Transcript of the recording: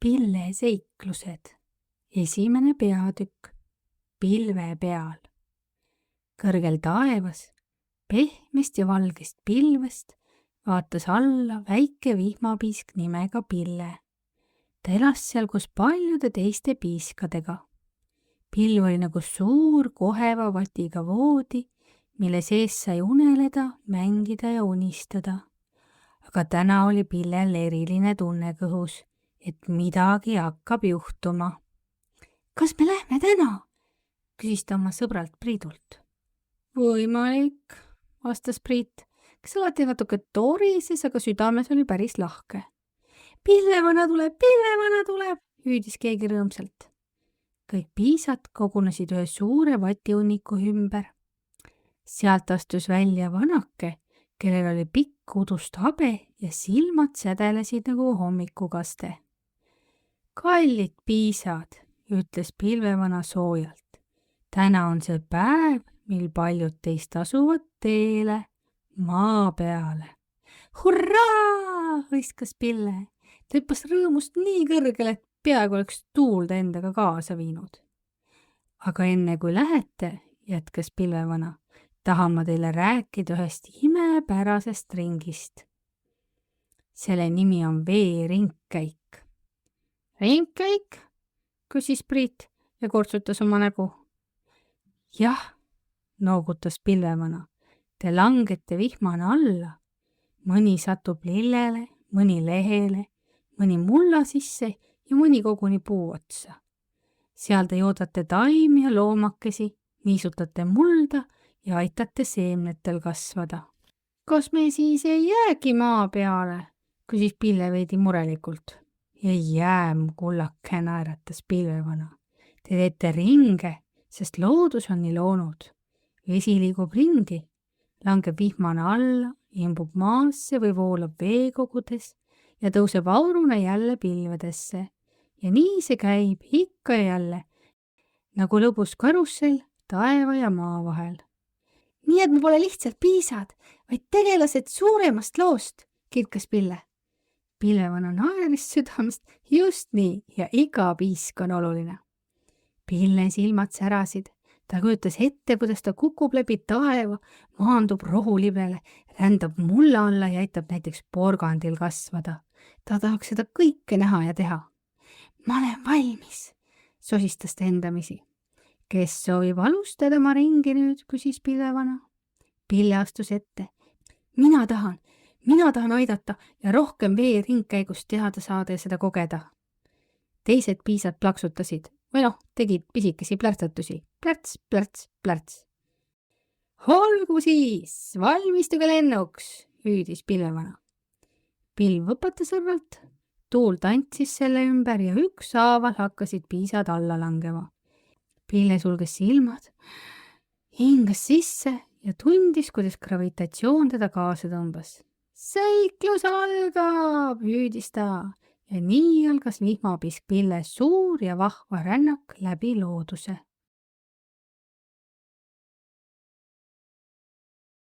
Pille seiklused. Esimene peatükk. Pilve peal. Kõrgel taevas, pehmest ja valgest pilvest, vaatas alla väike vihmapiisk nimega Pille. Ta elas seal koos paljude teiste piiskadega. Pilv oli nagu suur koheva vatiga voodi, mille sees sai uneleda, mängida ja unistada. Aga täna oli Pillel eriline tunne kõhus, et midagi hakkab juhtuma. Kas me lähme täna? Küsis ta oma sõbralt Priidult. Võimalik, vastas Priit, kes alati natuke torises, aga südames oli päris lahke. Pillevana tuleb, hüüdis keegi rõõmsalt. Kõik piisad kogunesid ühe suure vatiunniku ümber. Sealt astus välja vanake, kellel oli pikk udust habe ja silmad sädelesid nagu hommikukaste. Kallid piisad, ütles pilvevana soojalt. Täna on see päev, mil paljud teist asuvad teele maa peale. Hurraa, hõiskas Pille. Ta hüppas rõõmust nii kõrgele, et peaaegu oleks tuulda endaga kaasa viinud. Aga enne kui lähete, jätkas pilvevana, tahan ma teile rääkida ühest imepärasest ringist. Selle nimi on veeringkäik. Ringkäik? Küsis Priit ja kortsutas oma nägu. Jah, noogutas pilvevana, te langete vihmane alla. Mõni satub lillele, mõni lehele, mõni mulla sisse ja mõni koguni puu otsa. Seal te joodate taimi ja loomakesi, niisutate mulda ja aitate seemnetel kasvada. Kas me siis ei jäägi maa peale? Küsis Pille veidi murelikult. Ei jää, mu kullake, naeratas pilvevana. Te teete ringe, sest loodus on nii loonud. Vesi liigub ringi, langeb vihmane alla, imbub maasse või voolab veekogudes ja tõuseb auruna jälle pilvedesse. Ja nii see käib ikka ja jälle, nagu lõbus karussell taeva ja maa vahel. Nii et me pole lihtsalt piisad, vaid tegelased suuremast loost, kilkas Pille. Pilvevana naeris südamest just nii ja iga piisk on oluline. Pille silmad särasid. Ta kujutas ette, kuidas ta kukub läbi taeva, maandub rohulibele, rändab mulla alla ja aitab näiteks porgandil kasvada. Ta tahaks seda kõike näha ja teha. Ma olen valmis, sosistas ta endamisi. Kes soovib alustada oma ringi nüüd, küsis Pillevana. Pille astus ette. Mina tahan aidata ja rohkem veeringkäigust teada saada ja seda kogeda. Teised piisad plaksutasid. Või tegid pisikesi plärtsatusi. Plärts, plärts, plärts. Olgu siis, valmistuge lennuks, hüüdis Pillevana. Pilv võpatas õrvalt, tuul tantsis selle ümber ja ükshaaval hakkasid piisad alla langema. Pille sulges silmad, hingas sisse ja tundis, kuidas gravitatsioon teda kaasa tõmbas. Seiklus algab, hüüdis ta. Ja nii algas vihmapiisk Pille suur ja vahva rännak läbi looduse.